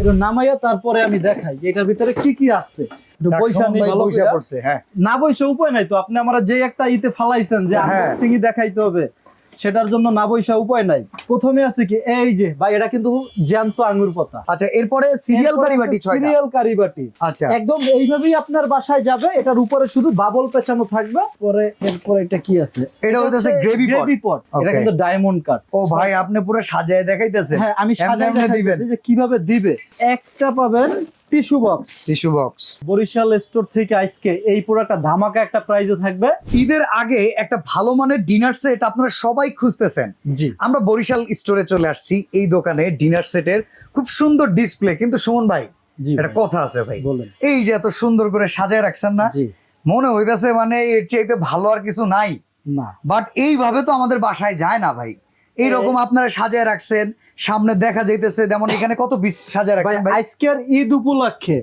এটা নামাইয়া তারপরে আমি দেখাই যে এটার ভিতরে কি কি আছে। না বইসা উপায় নাই তো, আপনি আমরা যে একটা ইতে ফালাইছেন যে আনবক্সিং দেখাইতে হবে, সেটার জন্য না বইসা উপায় নাই। প্রথমে আছে কি এই যে ভাই, এটা কিন্তু জ্যান্ত আঙ্গুর পাতা। আচ্ছা, এরপরে সিরিয়াল কারিবাটি, সিরিয়াল কারিবাটি। আচ্ছা, একদম এইভাবেই আপনার বাসায় যাবে। এটার উপরে শুধু বাবল পেঁচানো থাকবে। পরে এরপরে এটা কি আছে? এটা হচ্ছে গ্রেভি পট। এটা কিন্তু ডায়মন্ড কাট। ও ভাই, আপনি পুরো সাজায় দেখাইতেছেন। হ্যাঁ, আমি সাজায় দিবেন যে কিভাবে দিবে। একটা পাবেন টিস্যু বক্স। বরিশাল স্টোর থেকে আজকে এই পুরোটা ধামাকা একটা প্রাইজে থাকবে। ঈদের আগে একটা ভালো মানের ডিনার সেট আপনারা সবাই খুঁজতেছেন। জি, আমরা বরিশাল স্টোরে চলে আসছি। এই দোকানে ডিনার সেটের খুব সুন্দর ডিসপ্লে। কিন্তু সুমন ভাই, একটা কথা আছে ভাই, এই যে এত সুন্দর করে সাজায় রাখছেন না, মনে হইতেছে মানে এর চাইতে ভালো আর কিছু নাই না। বাট এইভাবে তো আমাদের বাসায় যায় না ভাই। এইরকম আপনারা সাজায় রাখছেন, সামনে দেখা যাইতেছে। যেমন এখানে কত পিস সাজায় রাখছেন ভাই? আজকের ঈদ উপলক্ষে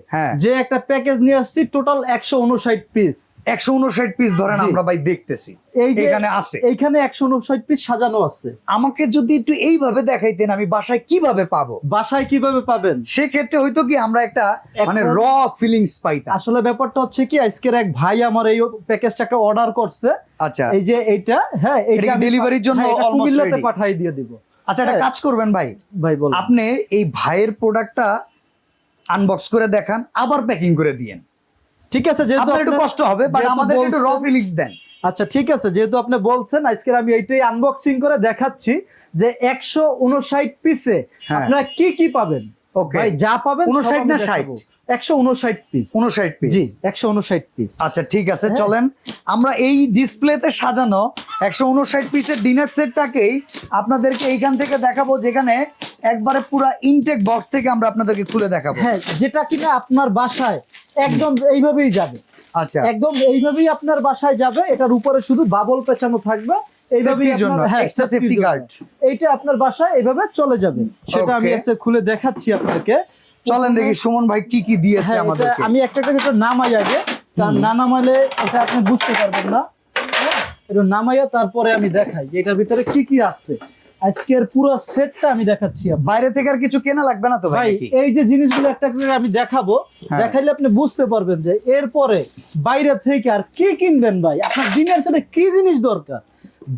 যে একটা প্যাকেজ নিয়ে আসছি, টোটাল 159 পিস। 159 পিস ধরেন আমরা ভাই দেখতেছি এই যে এখানে আছে। এইখানে 159 পিস সাজানো আছে। আমাকে যদি একটু এইভাবে দেখাইতেন, আমি বাসায় কিভাবে পাবো? বাসায় কিভাবে পাবেন সেক্ষেত্রে হয়তো কি আমরা একটা মানে র ফিলিংস পাইতাম। আসলে ব্যাপারটা হচ্ছে কি, আজকের এক ভাই আমার এই প্যাকেজটা একটা অর্ডার করছে। আচ্ছা, এই যে এইটা, হ্যাঁ, এটা ডেলিভারির জন্য অলমোস্ট রেডি। পাঠিয়ে দিয়ে দিব। আচ্ছা, একটা কাজ করবেন ভাই, বলুন। আপনি এই ভাইয়ের প্রোডাক্টটা আনবক্স করে দেখান, আবার প্যাকিং করে দিয়েন। ঠিক আছে, যেহেতু আপনার একটু কষ্ট হবে, বাট আমাদের একটু র ফিলিংস দেন। আচ্ছা, ঠিক আছে, যেহেতু আপনি বলছেন, আজকে আমি এইটাই আনবক্সিং করে দেখাচ্ছি যে 159 পিসে আপনারা কি কি পাবেন। ভাই যা পাবেন 59 না 60? 159 পিস। 59 পিস, জি, 159 পিস। আচ্ছা, ঠিক আছে, চলেন আমরা এই ডিসপ্লেতে সাজানো 159 পিসের ডিনার সেটটাকেই আপনাদেরকে এইখান থেকে দেখাবো, যেখানে একবারে পুরো ইনটেক বক্স থেকে আমরা আপনাদেরকে খুলে দেখাবো। হ্যাঁ, যেটা কিনা আপনার বাসায় একদম এইভাবেই যাবে। আচ্ছা, একদম এইভাবেই আপনার বাসায় যাবে। এটার উপরে শুধু বাবল পেঁচানো থাকবে। এইভাবেই জন্য এক্সট্রা সেফটি গার্ড, এইটা আপনার বাসায় এইভাবে চলে যাবে। সেটা আমি আজকে খুলে দেখাচ্ছি আপনাদেরকে। চলেন দেখি সুমন ভাই কি কি দিয়েছে আমাদেরকে। আমি একটা নামাই আগে, কারণ না নামাইলে এটা আপনি বুঝতে পারবেন না। এটা নামাইয়া তারপরে আমি দেখাই যে এটার ভিতরে কি কি আছে। আজকের পুরো সেটটা আমি দেখাচ্ছি। বাইরে থেকে আর কিছু কেনা লাগবে না তো ভাই? এই যে জিনিসগুলো একটা করে আমি দেখাবো, দেখাইলে আপনি বুঝতে পারবেন যে এরপরে বাইরে থেকে আর কি কিনবেন। ভাই, আপনার ডিনার সেটে কি জিনিস দরকার,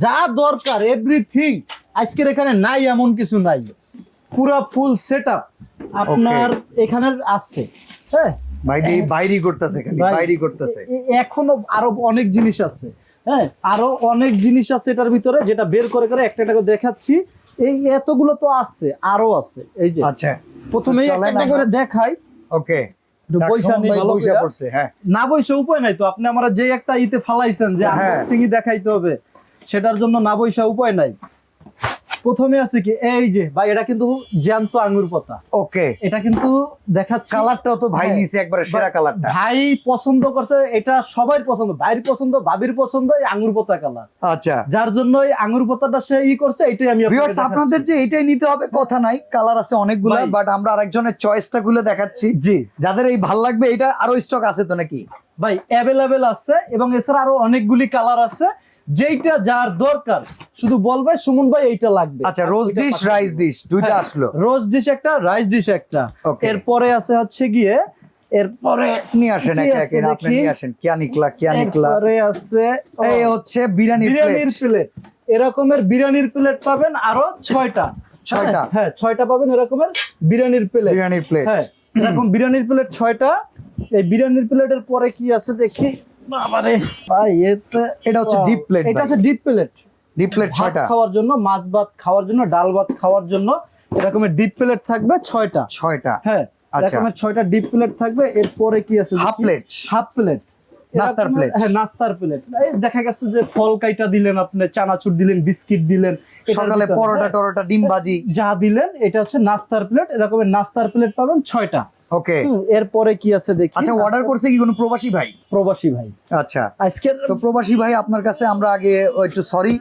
যা দরকার এভরিথিং আজকের এখানে নাই, এমন কিছু নাই। পুরো ফুল সেটআপ আপনার এখানে আছে। হ্যাঁ ভাই, বাইরে করতেছে, খালি বাইরে করতেছে। এখনো আরো অনেক জিনিস আছে। হ্যাঁ, আরো অনেক জিনিস আছে এটার ভিতরে, যেটা বের করে করে একটা একটা করে দেখাচ্ছি। এই এতগুলো তো আছে, আরো আছে। এই যে আচ্ছা, প্রথমে একটা করে দেখাই। ওকে, না বইসা উপায় নাই তো, আপনি আমরা যে একটা ইতে ফালাইছেন যে আনবক্সিং দেখাইতে হবে, সেটার জন্য না বইসা উপায় নাই। প্রথমে আছে কি এই যে ভাই, এটা কিন্তু জ্যান্ত আঙ্গুর পাতা। ওকে, এটা কিন্তু দেখাচ্ছি। কালারটাও তো ভাই নিছে একবারে সেরা কালারটা। ভাই পছন্দ করছে, এটা সবাই পছন্দ, ভাইয়ের পছন্দ, ভাবির পছন্দ এই আঙ্গুর পাতা কালার। আচ্ছা, যার জন্য এই আঙ্গুর পাতাটা সে করছে, এটাই আমি ভিউয়ার্স আপনাদের যে এটাই নিতে হবে কথা নাই, কালার আছে অনেকগুলো, বাট আমরা আরেকজনের চয়েসটা খুলে দেখাচ্ছি। জি, যাদের এই ভাল লাগবে। এটা আরো স্টক আছে তো নাকি ভাই? অ্যাভেলেবেল আছে, এবং এছাড়া আরো অনেকগুলি কালার আছে। যেইটা যার দরকার শুধু বলবে সুমন ভাই এইটা লাগবে। আচ্ছা, রোজ ডিশ, রাইস ডিশ দুইটা আসলো। রোজ ডিশ একটা, রাইস ডিশ একটা। এরপরে আছে হচ্ছে গিয়ে, এরপরে নিয়ে আসেন একে একে, আপনি নিয়ে আসেন। কিয়া নিকলা এরপরে আছে এই হচ্ছে বিরিয়ানির প্লেট। এরকমের বিরিয়ানির প্লেট পাবেন আরো 6টা। হ্যাঁ, 6টা পাবেন এরকমের বিরিয়ানির প্লেট। হ্যাঁ, এরকম বিরিয়ানির প্লেট 6টা। এই বিরিয়ানির প্লেটের পরে কি আছে দেখি। বাবারে ভাই, এটা হচ্ছে ডিপ প্লেট। এটা আছে ডিপ প্লেট। 6টা খাওয়ার জন্য, মাছ ভাত খাওয়ার জন্য, ডাল ভাত খাওয়ার জন্য এরকমের ডিপ প্লেট থাকবে 6টা। হ্যাঁ, এরকমের 6টা ডিপ প্লেট থাকবে। এরপরে কি আছে? হাফ প্লেট নাস্তার প্লেট। হ্যাঁ, নাস্তার প্লেট। দেখা গেছে যে ফল কাইটা দিলেন, আপনি চানাচুর দিলেন, বিস্কিট দিলেন, সকালে পরোটা টরোটা, ডিম ভাজি যা দিলেন, এটা হচ্ছে নাস্তার প্লেট। এরকমের নাস্তার প্লেট পাবেন 6টা। ওকে, এরপরে কি আছে দেখি। আচ্ছা, অর্ডার করছে কি কোনো প্রবাসী ভাই? প্রবাসী ভাই। আচ্ছা, আজকে তো প্রবাসী ভাই আপনার কাছে আমরা আগে একটু সরি,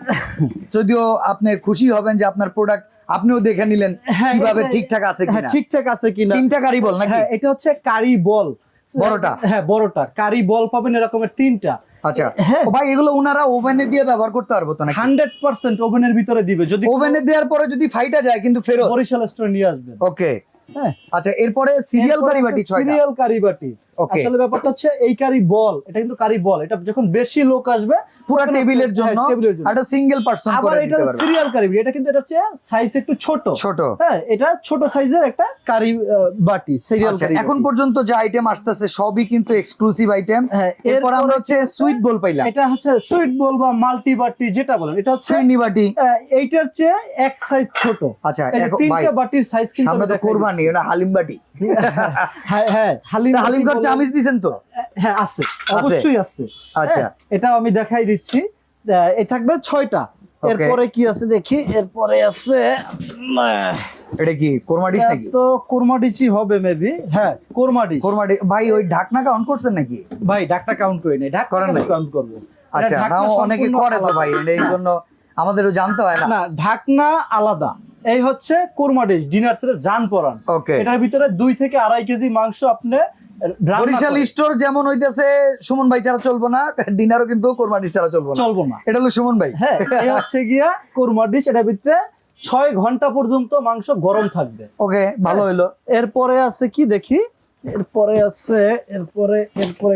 যদিও আপনি খুশি হবেন যে আপনার প্রোডাক্ট আপনিও দেখে নিলেন কিভাবে ঠিকঠাক আছে কিনা। ঠিকঠাক আছে কিনা। 3টা কারি বল নাকি? হ্যাঁ, এটা হচ্ছে কারি বল, বড়টা। হ্যাঁ, বড়টা কারি বল পাবেন এরকমের 3টা। আচ্ছা ভাই, এগুলো ওনারা ওভেনে দিয়ে ব্যবহার করতে পারবো তো নাকি? 100% ওভেনের ভিতরে দিবে। যদি ওভেনে দেওয়ার পরে যদি ফাইটা যায় কিন্তু ফেরত বরিশাল স্টোরে নিয়ে আসবেন। ওকে, হ্যাঁ আচ্ছা এরপরে সিরিয়াল কারি বাটি 6টা। সিরিয়াল কারি বাটি। Okay. আসলে ব্যাপারটা হচ্ছে এই কারি বল, এটা কিন্তু কারি বল, এটা যখন বেশি লোক আসবে পুরো তখন টেবিলের জন্য হ্যাঁ, টেবিলের জন্য। একটা সিঙ্গেল পারসন আবার করে এটা দিতে পারবে। সিরিয়াল কারি বাটি, এটা কিন্তু এটা হচ্ছে সাইজ একটু ছোট। ছোট। হ্যাঁ এটা ছোট সাইজের একটা কারি বাটি, সিরিয়াল আচ্ছা কারি এখন বাটি। পর্যন্ত যে আইটেম আসতেছে সবই কিন্তু এক্সক্লুসিভ আইটেম। হ্যাঁ, এরপর আমরা এরপরে হচ্ছে সুইট বোল পাইলাম, এটা হচ্ছে সুইট বোল বা মাল্টি বাটি যেটা বলেন, এটা হচ্ছে ফিরনি বাটি। এইটার চেয়ে এক সাইজ ছোট। আচ্ছা, এই যে এখন তিনটা ভাই, বাটির সাইজ কিন্তু সামনে আমি তো দেখাই কোরবানি, এটা হালিম বাটি। দিচ্ছি। হ্যাঁ হ্যাঁ হালিম হালিম বাটি কার বলেন। চামিচ দিছেন তো? হ্যাঁ আছে, অবশ্যই আছে। আচ্ছা। হ্যাঁ, এটাও আমি দেখাই দিচ্ছি। এই থাকবে 6টা। এরপরে কি আছে দেখি, এরপরে আছে এটা কি কোরমা ডিশ নাকি? তো কোরমা ডিচি হবে মেবি। হ্যাঁ কোরমা ডিশ। কোরমা ডিশ ভাই, ওই ঢাকনা কাউন্ট করছেন নাকি? ভাই ঢাকটা কাউন্ট করি নাই, ঢাকটা করেন নাই? কাউন্ট করব। আচ্ছা, না অনেকে করে তো ভাই, এই জন্য আমাদেরও জানতে হয় না। না ঢাকনা আলাদা। এই হচ্ছে কোরমা ডিশ, ডিনার সেটের জান পরান। ওকে। এটার ভিতরে 2 থেকে 2.5 কেজি মাংস আপনি রান্না বরিশাল করেন। স্টোর যেমন হইতেছে সুমন ভাই ছাড়া চলবো না, ডিনারও কিন্তু কোরমা ডিশ ছাড়া চলবো না। চলবো না। এটা হলো সুমন ভাই। হ্যাঁ এই হচ্ছে গিয়া কোরমা ডিশ, এটার ভিতরে 6 ঘন্টা পর্যন্ত মাংস গরম থাকবে। ওকে, ভালো হইলো। এরপরে আছে কি দেখি, এরপরে আছে এরপরে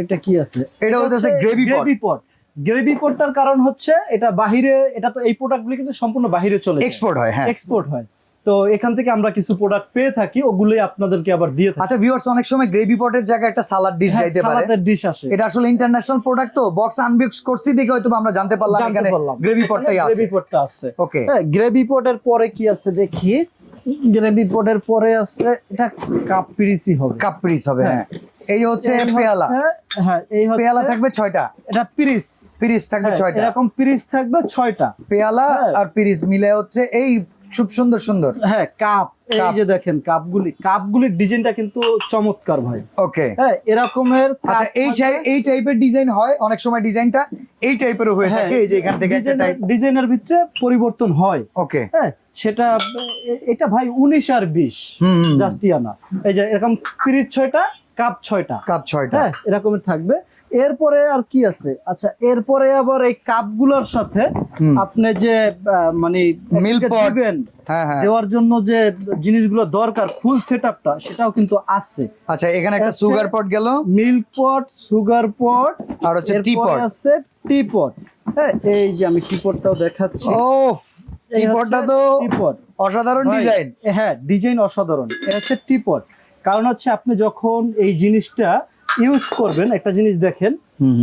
এটা কি আছে, এটা হইতেছে gravy pot. Gravy pot. Gravy পটটার কারণ হচ্ছে এটা বাহিরে, এটা তো এই প্রোডাক্টগুলো কিন্তু সম্পূর্ণ বাহিরে চলে যায়, এক্সপোর্ট হয়। হ্যাঁ, এক্সপোর্ট হয়। তো এখান থেকে আমরা কিছু প্রোডাক্ট পেয়ে থাকি, ওগুলোই আপনাদেরকে আবার দিয়ে থাকি। আচ্ছা ভিউয়ার্স, অনেক সময় গ্রেভি পটের জায়গায় একটা সালাদ ডিশ হ্যাঁ, যাইতে পারে। সালাদের ডিশ আসে। এটা আসলে ইন্টারন্যাশনাল প্রোডাক্ট, তো বক্স আনবক্স করছি দেখে হয়তো আমরা জানতে পারলাম এখানে গ্রেভি পটটাই আছে। গ্রেভি পটটা আছে। ওকে। হ্যাঁ গ্রেভি পটের পরে কি আছে দেখি, গ্রেভি পটের পরে আছে এটা কাপ পিরিসি হবে। কাপ পিরিস হবে। হ্যাঁ, এই হচ্ছে এই পেয়ালা। হচ্ছে- হ্যাঁ এই হচ্ছে পেয়ালা থাকবে 6টা, এটা পিরিস। পিরিস থাকবে হ্যাঁ, 6টা। এরকম পিরিস থাকবে 6টা। পেয়ালা হ্যাঁ। আর পিরিস মিলে হচ্ছে এই খুব সুন্দর সুন্দর। হ্যাঁ কাপ, এই যে দেখেন কাপগুলির ডিজাইনটা কিন্তু চমৎকার ভাই। ওকে। হ্যাঁ এরকমের কাপ আচ্ছা এই টাইপের ডিজাইন হয়, অনেক সময় ডিজাইনটা এই টাইপেরও হয়ে থাকে, এই যে এখান থেকে একটা টাইপ। ডিজাইনের ভিতরে পরিবর্তন হয়। ওকে। হ্যাঁ সেটা এটা ভাই 19 আর 20 জাস্টিয়ানা। এই যে এরকম পিরিচ 6টা, কাপ 6টা। কাপ 6টা। হ্যাঁ এরকমের থাকবে। এরপরে আর কি আছে, আচ্ছা এরপরে আবার এই কাপগুলোর সাথে আপনি যে মানে Milk এটাকে pot। দিবেন, হ্যাঁ হ্যাঁ। দেওয়ার জন্য যে জিনিসগুলো দরকার, ফুল সেটআপটা সেটাও কিন্তু আছে। আচ্ছা, এখানে একটা আছে সুগার পট গেল, মিল্ক পট, সুগার পট, আর হচ্ছে টি এরপরে পট। আছে টি পট। হ্যাঁ এই যে আমি টি পটটাও দেখাচ্ছি। ওফ, টি পটটা তো টি পট অসাধারণ ভাই, ডিজাইন। হ্যাঁ ডিজাইন অসাধারণ। এটা হচ্ছে টি পট। কারণ হচ্ছে আপনি যখন এই জিনিসটা ইউজ করবেন, একটা জিনিস দেখেন,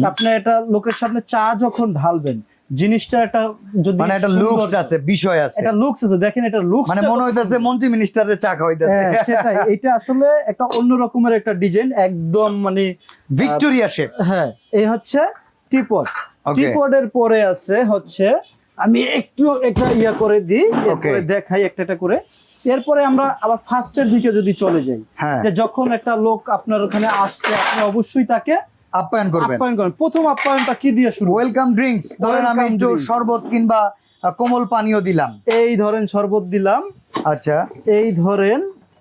আপনি এটা লোকের সামনে চা যখন ঢালবেন, জিনিসটা একটা যদি মানে একটা সুন্দর লুকস আছে, বিষয় আছে, এটা লুকস আছে, দেখেন এটা লুকস মানে মনে হইতাছে মন্ত্রী মিনিস্টারের চা খাওয়াইতাছে। সেটাই। এটা আসলে একটা অন্য রকমের একটা ডিজাইন, একদম মানে ভিক্টোরিয়া শেপ। হ্যাঁ এই হচ্ছে টিপট। Okay. টিপটের পরে আছে হচ্ছে, আমি একটু এটা ইয়া করে দিই, এরপরে দেখাই একটা একটা করে। এরপরে আমরা আবার ফার্স্টের দিকে যদি চলে যাই, হ্যাঁ। যে যখন একটা লোক আপনার ওখানে আসছে, আপনি অবশ্যই তাকে আপ্যায়ন করবেন। আপ্যায়ন করেন। প্রথম আপ্যায়নটা কি দিয়ে শুরু? ওয়েলকাম ড্রিঙ্কস, ধরেন আমি Welcome একটু drinks। শরবত কিংবা কোমল পানীয় দিলাম। এই ধরেন শরবত দিলাম, আচ্ছা, এই ধরেন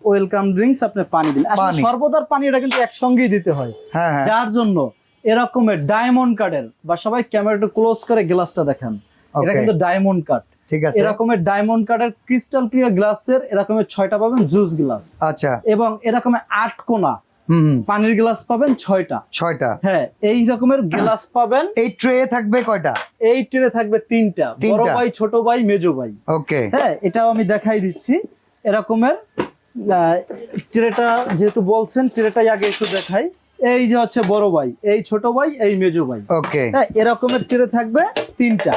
ওয়েলকাম ড্রিঙ্কস, আপনি পানি দিন। আসলে পানি। শরবত আর পানি এটা কিন্তু একসঙ্গেই দিতে হয়। হ্যাঁ হ্যাঁ। যার জন্য এরকমের ডায়মন্ড কাটের, বা সবাই ক্যামেরাটা ক্লোজ করে গ্লাসটা দেখান, এটা Okay. কিন্তু ডায়মন্ড কাট। ঠিক আছে। এরকমের ডায়মন্ড কাটের ক্রিস্টাল ক্লিয়ার গ্লাসের এরকমের 6টা পাবেন জুস গ্লাস, আচ্ছা। এবং এরকমের 8 কোনা হুম, পানির গ্লাস পাবেন 6টা। 6টা। হ্যাঁ এই রকমের গ্লাস পাবেন। এই ট্রে থাকবে কয়টা? এই ট্রে থাকবে 3টা, বড় ভাই, ছোট ভাই, মেজো ভাই। ওকে। হ্যাঁ এটাও আমি দেখাই দিচ্ছি। এরকমের ট্রেটা যেহেতু বলছেন, ট্রেটাই আগে একটু দেখাই। এই যে হচ্ছে বড় ভাই, এই ছোট ভাই, এই মেজো ভাই। ওকে। হ্যাঁ এরকমের ট্রে থাকবে 3টা।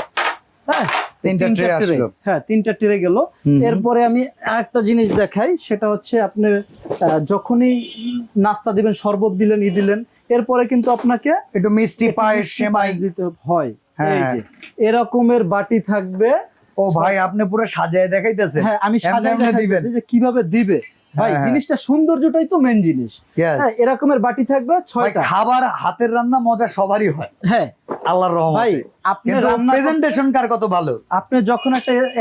হ্যাঁ 3টা ট্রে আসলো। হ্যাঁ 3টা ট্রে গেল। এরপরে আমি আরেকটা জিনিস দেখাই, সেটা হচ্ছে আপনি যখনই নাস্তা দিবেন, শরবত দিলেন, দিলেন, এরপরে কিন্তু আপনাকে একটু মিষ্টি পায়েস, সেমাই। দিতে হয়। হ্যাঁ। এই যে এরকমের বাটি থাকবে। ও ভাই, আপনি পুরো সাজায় দেখাইতেছেন। হ্যাঁ আমি সাজাই এমনি দিবেন। দেখাইতেছি যে কিভাবে দিবে ভাই। হ্যাঁ। জিনিসটা সৌন্দর্যটাই তো মেন জিনিস। Yes. হ্যাঁ এরকমের বাটি থাকবে ভাই, 6টা। খাবার হাতের রান্না মজা সবারই হয়, হ্যাঁ আল্লাহর ভাই রহমতে। আপনি কিন্তু রান্না প্রেজেন্টেশন কার কত ভালো। আপনি যখন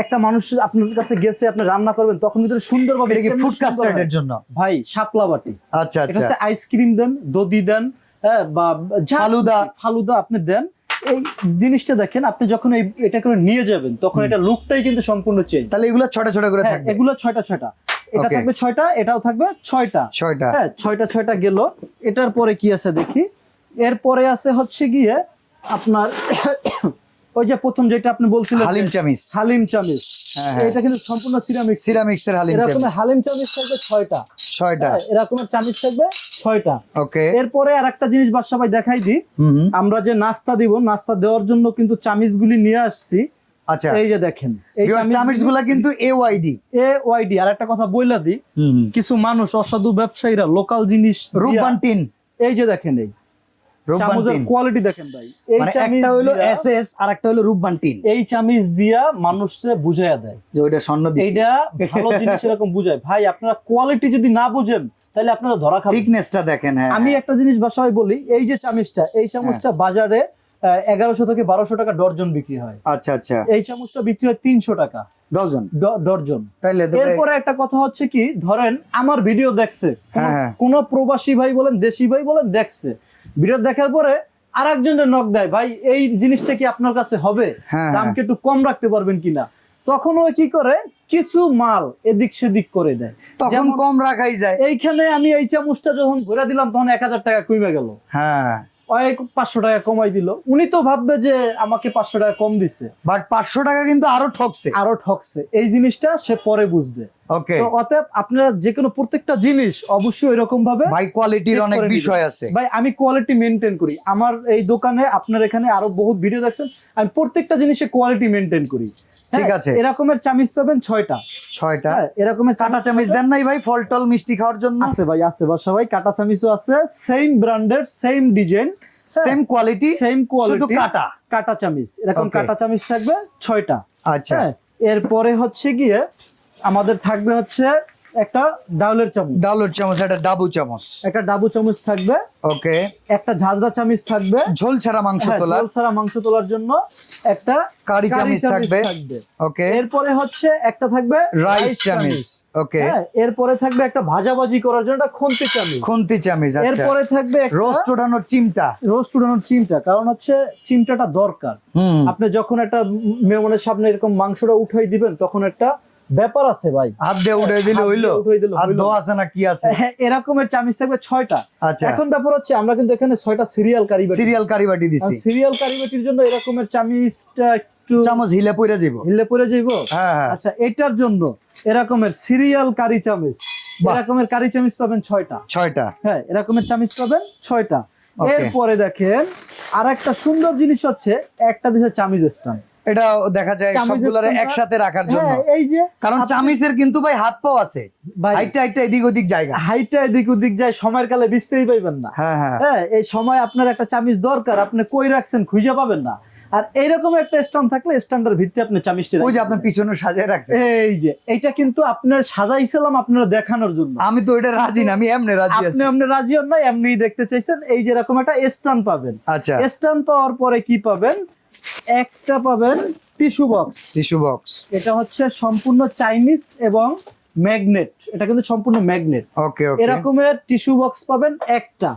একটা মানুষ আপনার কাছে গেছে, আপনি রান্না করবেন, তখন কিন্তু সুন্দরভাবে এটা কি ফুড কাস্টার্ডের জন্য? ভাই শাপলা বাটি। আচ্ছা এটা আচ্ছা। হচ্ছে আইসক্রিম দেন, দধি দেন, হ্যাঁ, বা ফালুদা আপনি দেন। এই জিনিসটা দেখেন, আপনি যখন এটা করে নিয়ে যাবেন, তখন এটা লুকটাই কিন্তু সম্পূর্ণ চেঞ্জ। তাহলে এগুলো ছোট ছোট করে থাকবে। এগুলো 6টা। এটা Okay. থাকবে 6টা, এটাও থাকবে 6টা। 6টা। হ্যাঁ 6টা গেল। এটার পরে কি আছে দেখি, এরপরে আছে হচ্ছে গিয়ে আপনার ওই যে প্রথম যেটা আপনি বলছিলেন হালিম চামিচ। হালিম চামিচ, হ্যাঁ, হ্যাঁ। এটা কিন্তু সম্পূর্ণ সিরামিক। সিরামিক্সের হালিম এরকম চামিচ। হালিম চামিচ থাকবে 6টা। 6টা। এরকম চামিচ থাকবে 6টা। ওকে। এরপরে আরেকটা জিনিস বাদশা ভাই দেখাই দিই, আমরা যে নাস্তা দিব, নাস্তা দেওয়ার জন্য কিন্তু চামিচগুলি নিয়ে আসছি। আচ্ছা, এই যে দেখেন এই চামিচগুলা কিন্তু AYD। AYD। আর একটা কথা বইলা দিই, কিছু মানুষ অসাধু ব্যবসায়ীরা লোকাল জিনিস রূপবান টিন। এই যে দেখেন এই রূপবান চামচের টিন কোয়ালিটি দেখেন ভাই, এই মানে চামিচ একটা হলো দিয়া- SS আর একটা হলো রূপবান টিন, এই চামিচ দিয়া মানুষকে বুঝাইয়া দেয় যে ওইটা স্বর্ণ দিছে। এইটা ভালো জিনিস এরকম বুঝায়। ভাই আপনারা কোয়ালিটি যদি না বুঝেন তাহলে আপনারা ধরা খাবেন। থিকনেসটা দেখেন। হ্যাঁ, আমি একটা জিনিস বাসায় বলি, এই যে চামচটা, এই চামচটা বাজারে 1100 থেকে 1200 টাকা ডর্জন বিক্রি হয়। আচ্ছা আচ্ছা, এই চামচটা বিক্রি হয় 300 টাকা ডজন। ডর্জন। তাইলে তো ভাই- এরপরে একটা কথা হচ্ছে কি, ধরেন আমার ভিডিও দেখছে হ্যাঁ। কোন প্রবাসী ভাই বলেন দেশি ভাই বলেন, দেখছে ভিডিও দেখার পরে আরেকজনের নক দেয়, ভাই এই জিনিসটা কি আপনার কাছে হবে, হ্যাঁ, দামকে একটু কম রাখতে পারবেন কিনা। তখন ওই কি করে, কিছু মাল এদিক সেদিক করে দেয়। তখন যেমন কম রাখাই যায়। এইখানে আমি এই চামচটা যখন ঘুরে দিলাম তখন 1000 টাকা কমে গেল, হ্যাঁ, ওই 500 টাকা কমাই দিল। উনি তো ভাববে যে আমাকে 500 টাকা কম দিচ্ছে, বাট 500 টাকা কিন্তু আরো ঠকছে। আরো ঠকছে। এই জিনিসটা সে পরে বুঝবে। ওকে তো অতএব আপনারা যে কোনো প্রত্যেকটা জিনিস অবশ্যই এরকম ভাবে ভাই, কোয়ালিটির check অনেক করে বিষয় নিবেন। আছে। ভাই আমি কোয়ালিটি মেনটেন করি আমার এই দোকানে, আপনার এখানে আরো বহুত ভিডিও দেখছেন, আমি প্রত্যেকটা জিনিসের কোয়ালিটি মেনটেন করি। ঠিক হ্যাঁ, আছে। এরকমের চামিচ পাবেন 6টা। 6টা। হ্যাঁ, এরকমের কাটা চামিচ দেন নাই ভাই ফল টল মিষ্টি খাওয়ার জন্য? আছে ভাই, আছে বাসা ভাই, কাটা চামিচও আছে, সেম ব্র্যান্ডের, same design, same quality, same শুধু কোয়ালিটি, কাটা। কাটা চামিচ। এরকম Okay. কাটা চামিচ থাকবে 6টা। আচ্ছা, হ্যাঁ, এরপরে হচ্ছে গিয়ে আমাদের থাকবে হচ্ছে একটা ডাউলের চামচ, ডাউলের চামচ, একটা ডাবু চামচ। একটা ডাবু চামচ থাকবে, ওকে। একটা ঝাঁঝরা চামচ থাকবে, ঝোল ছাড়া মাংস হ্যাঁ, তোলা। ঝোল ছাড়া মাংস তোলার জন্য একটা কারি চামচ থাকবে। থাকবে। ওকে। এরপরে হচ্ছে একটা থাকবে রাইস চামচ। ওকে। হ্যাঁ, এরপরে থাকবে একটা ভাজাভাজি করার জন্য একটা খুন্তি চামচ। খুন্তি চামচ। আচ্ছা, এরপরে থাকবে একটা রোস্ট ওঠানোর চিমটা। রোস্ট উঠানোর চিমটা, কারণ হচ্ছে চিমটাটা দরকার। হুম। আপনি যখন একটা মেহমানের সামনে এরকম মাংসটা উঠাই দিবেন তখন একটা ব্যাপার আছে ভাই, হাত দিয়ে উঠে দিলে হাত দিয়ে হইলো, উঠাই দিলে আর হইলো। দো আছে না কি আছে? হ্যাঁ, এরকমের চামচ থাকবে 6টা। আচ্ছা। এখন ব্যাপার হচ্ছে আমরা কিন্তু এখানে 6টা সিরিয়াল কারি সিরিয়াল কারি বাটি দিছি। সিরিয়াল কারিবাটির জন্য এরকমের চামিচটা একটু চামচ হিলে পইরা যাইবো। হিলে পড়ে যাইব। হ্যাঁ, হ্যাঁ। আচ্ছা, এটার জন্য এরকমের সিরিয়াল কারি চামিচ, বাহ। এরকমের কারি চামিচ পাবেন 6টা। 6টা। হ্যাঁ, এরকমের চামিচ পাবেন 6টা। Okay. এরপরে দেখেন আর একটা সুন্দর জিনিস হচ্ছে, একটা দিছে চামিচ স্ট্যান্ড। এটা দেখা যায় চামিচ সবগুলোরে stand-টা- একসাথে রাখার জন্য। হ্যাঁ, এই যে কারণ চামিচের কিন্তু ভাই হাত পাও আছে, ভাই, হাইটটা হাইটটা এদিক ওদিক জায়গা। হাইটটা এদিক ওদিক যায়, সময়ের কালে বিস্তারই পাইবেন না। হ্যাঁ, হ্যাঁ। হ্যাঁ, এই সময় আপনার একটা চামিচ দরকার, আপনি কই রাখছেন খুঁজে পাবেন না। আর এইরকম একটা স্ট্যান্ড থাকলে স্ট্যান্ডের ভিত্তি আপনি চামিচটি ওই যে রাখবেন। আপনার পিছনে সাজিয়ে রাখছে। এই যে এইটা কিন্তু আপনার সাজাইছিলাম আপনারা দেখানোর জন্য। আমি তো এটা রাজি না, আমি এমনি রাজি আপনি আছি। আপনি রাজি হন না, এমনি দেখতে চাইছেন। এই যে এরকম একটা স্ট্যান্ড পাবেন। আচ্ছা, স্ট্যান্ড পাওয়ার পরে কি পাবেন, একটা পাবেন টিস্যু বক্স। Tissue box. এটা হচ্ছে সম্পূর্ণ চাইনিজ এবং ম্যাগনেট, এটা কিন্তু সম্পূর্ণ ম্যাগনেট। ওকে, ওকে। এরকমের টিস্যু বক্স পাবেন একটা।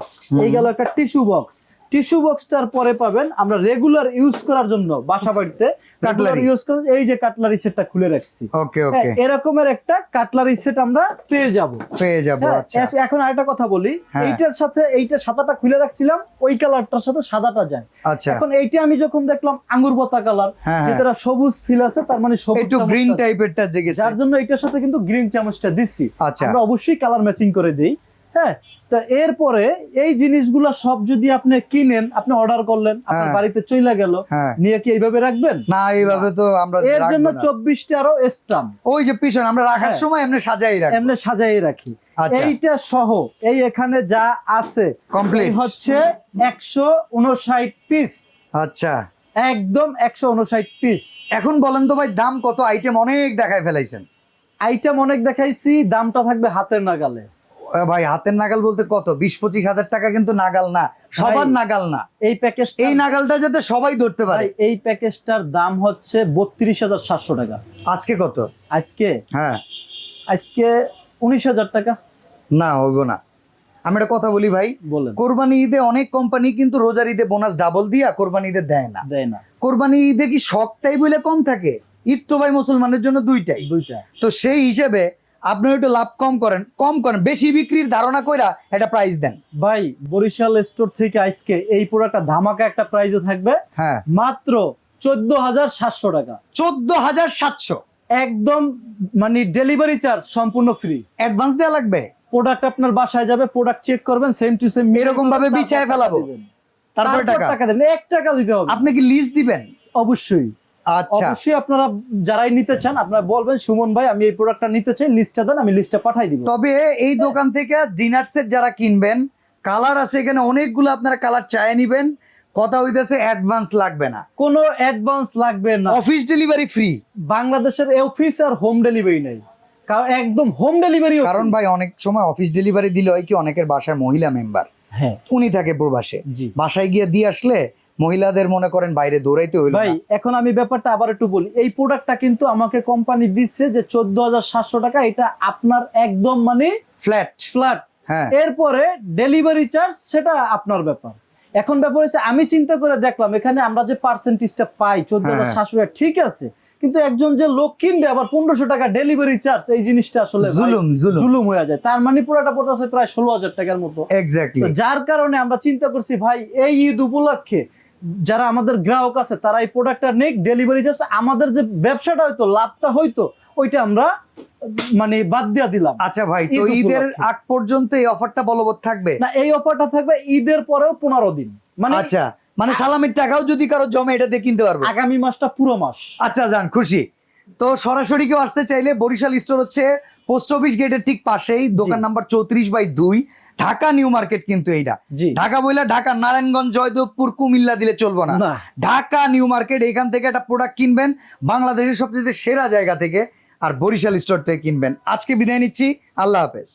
এই গেল একটা টিস্যু বক্স। টিস্যু বক্সটার পরে পাবেন আমরা রেগুলার ইউজ করার জন্য বাসা বাড়িতে কাটলারি ইউজ করেন, এই যে কাটলারি সেটটা খুলে রাখছি। ওকে, হ্যাঁ, ওকে। এরকমের একটা কাটলারি সেট আমরা পেয়ে যাব। পেয়ে যাবো। হ্যাঁ, আচ্ছা, এখন আরেকটা কথা বলি, হ্যাঁ। এইটার সাথে এইটা সাদাটা খুলে রাখছিলাম, ওই কালারটার সাথে সাদাটা যায়। আচ্ছা। এখন এইটা আমি যখন দেখলাম আঙ্গুর পাতা কালার, হ্যাঁ, হ্যাঁ। যেটা সবুজ ফিল আছে, তার মানে সবুজ একটু চামচটা গ্রিন আছে। টাইপেরটা যে গেছে। যার জন্য এটার সাথে কিন্তু গ্রিন চামচটা দিচ্ছি। আচ্ছা। আমরা অবশ্যই কালার ম্যাচিং করে দেই। হ্যাঁ, তা এরপরে এই জিনিসগুলো সব যদি আপনি কিনেন, আপনি অর্ডার করলেন, আপনার হ্যাঁ। বাড়িতে চলে গেল, হ্যাঁ। নিয়ে কি এইভাবে রাখবেন? না, এইভাবে তো আমরা এর রাখবো জন্য না। 24টা আরো স্ট্যাম্প ওই যে পিছনে আমরা রাখার হ্যাঁ। সময় এমনি সাজাই রাখবো। এমনি সাজাই রাখি। আচ্ছা। এইটা সহ এই এখানে যা আছে Complete। এই হচ্ছে 159 পিস, আচ্ছা, একদম 159 পিস। এখন বলেন তো ভাই দাম কত? আইটেম অনেক দেখায় ফেলাইছেন। আইটেম অনেক দেখাইছি, দামটা থাকবে হাতের নাগালে। ভাই হাতের নাগাল বলতে কত? 20-25 হাজার টাকা কিন্তু নাগাল না, সবার ভাই, নাগাল না। এই প্যাকেজ, এই নাগালটা যাতে সবাই ধরতে পারে। এই প্যাকেজটার দাম হচ্ছে 32,700 টাকা। আজকে কত? আজকে হ্যাঁ, আজকে 19,000 টাকা। না হইব না। আমি একটা কথা বলি ভাই, বলেন। কোরবানি ঈদে অনেক কোম্পানি কিন্তু রোজার ঈদে বোনাস ডাবল দিয়া কোরবানি ঈদে দেয় না। দেয় না। কোরবানি ঈদে কি শখটাই বলে কম থাকে? ঈদ তো ভাই মুসলমানের জন্য দুইটাই। দুইটা। তো সেই হিসেবে আপনারা একটু লাভ কম করেন, বেশি বিক্রির ধারণা কইরা এটা প্রাইস দেন। ভাই বরিশাল স্টোর থেকে আজকে এই প্রোডাক্টটা ধামাকা একটা প্রাইসে থাকবে হ্যাঁ, মাত্র 14,700 টাকা। 14,700। একদম মানে ডেলিভারি চার্জ সম্পূর্ণ ফ্রি। অ্যাডভান্স দেওয়া লাগবে? প্রোডাক্ট আপনার বাসায় যাবে, প্রোডাক্ট চেক করবেন, সেম টু সেম এরকম ভাবে বিছায় ফেলাবো, তারপর টাকা দেবেন। 1 টাকা দিতে হবে। আপনি কি লিস্ট দিবেন? অবশ্যই আচ্ছা, অবশ্যই। আপনারা যারাই নিতে চান আপনারা বলবেন সুমন ভাই আমি এই প্রোডাক্টটা নিতে চাই, লিস্টটা দেন, আমি লিস্টটা পাঠাই দিব। তবে এই দোকান থেকে ডিনার সেট যারা কিনবেন, কালার আছে এখানে অনেকগুলো, আপনারা কালার চায় নিবেন। কথা হইতেছে অ্যাডভান্স লাগবে না, কোনো অ্যাডভান্স লাগবে না, অফিস ডেলিভারি ফ্রি। বাংলাদেশের অফিস আর হোম ডেলিভারি নেই, কারণ একদম হোম ডেলিভারি। কারণ ভাই অনেক সময় অফিস ডেলিভারি দিলে হয় কি, অনেকের বাসায় মহিলা মেম্বার, হ্যাঁ উনি থাকে প্রবাসে, জি বাসায় গিয়ে দিয়ে আসলে মহিলাদের মনে করেন বাইরে দৌড়াইতে হইলো ভাই। না। এখন আমি ব্যাপারটা আবার একটু বলি, এই প্রোডাক্টটা কিন্তু আমাকে কোম্পানি দিচ্ছে যে 14,700 টাকা, এটা আপনার একদম মানে ফ্ল্যাট। ফ্ল্যাট। হ্যাঁ, এরপরে ডেলিভারি চার্জ সেটা আপনার ব্যাপার। এখন ব্যাপার হচ্ছে আমি চিন্তা করে দেখলাম এখানে আমরা যে পার্সেন্টেজটা পাই 14,700 টাকা ঠিক আছে, কিন্তু একজন যে লোক কিনবে আবার 1,500 টাকা ডেলিভারি চার্জ, এই জিনিসটা আসলে ভাই জুলুম হয়ে যায়। তার মানে পুরোটা পড়তেছে প্রায় 16,000 টাকার মতো। এক্স্যাক্টলি। যার কারণে আমরা চিন্তা করছি ভাই এই ঈদ উপলক্ষে যারা আমাদের গ্রাহক আছে তারা এই প্রোডাক্টটা নেক, ডেলিভারি চার্জ আমাদের যে ব্যবসাটা হয়তো লাভটা হয়তো ওইটা আমরা মানে বাদ দিয়ে দিলাম। আচ্ছা ভাই, তো ঈদ ঈদের উপলক্ষে। আগ পর্যন্ত এই অফারটা বলবৎ থাকবে? না, এই অফারটা থাকবে ঈদের পরেও 15 দিন, মানে আচ্ছা, মানে সালামির টাকাও যদি কারো জমে এটা দিয়ে কিনতে পারবে? আগামী মাসটা পুরো মাস। আচ্ছা যান, খুশি। তো সরাসরি কেউ আসতে চাইলে বরিশাল স্টোর হচ্ছে পোস্ট অফিস গেটের ঠিক পাশেই, দোকান নাম্বার 34/2, ঢাকা নিউ মার্কেট। কিন্তু এইটা জি ঢাকা বইলা ঢাকা নারায়ণগঞ্জ, জয়দেবপুর, কুমিল্লা দিলে চলবো না, না। Dhaka new market. এখান থেকে একটা প্রোডাক্ট কিনবেন বাংলাদেশের সবচেয়ে সেরা জায়গা থেকে, আর বরিশাল স্টোর থেকে কিনবেন। আজকে বিদায় নিচ্ছি, আল্লাহ হাফেজ।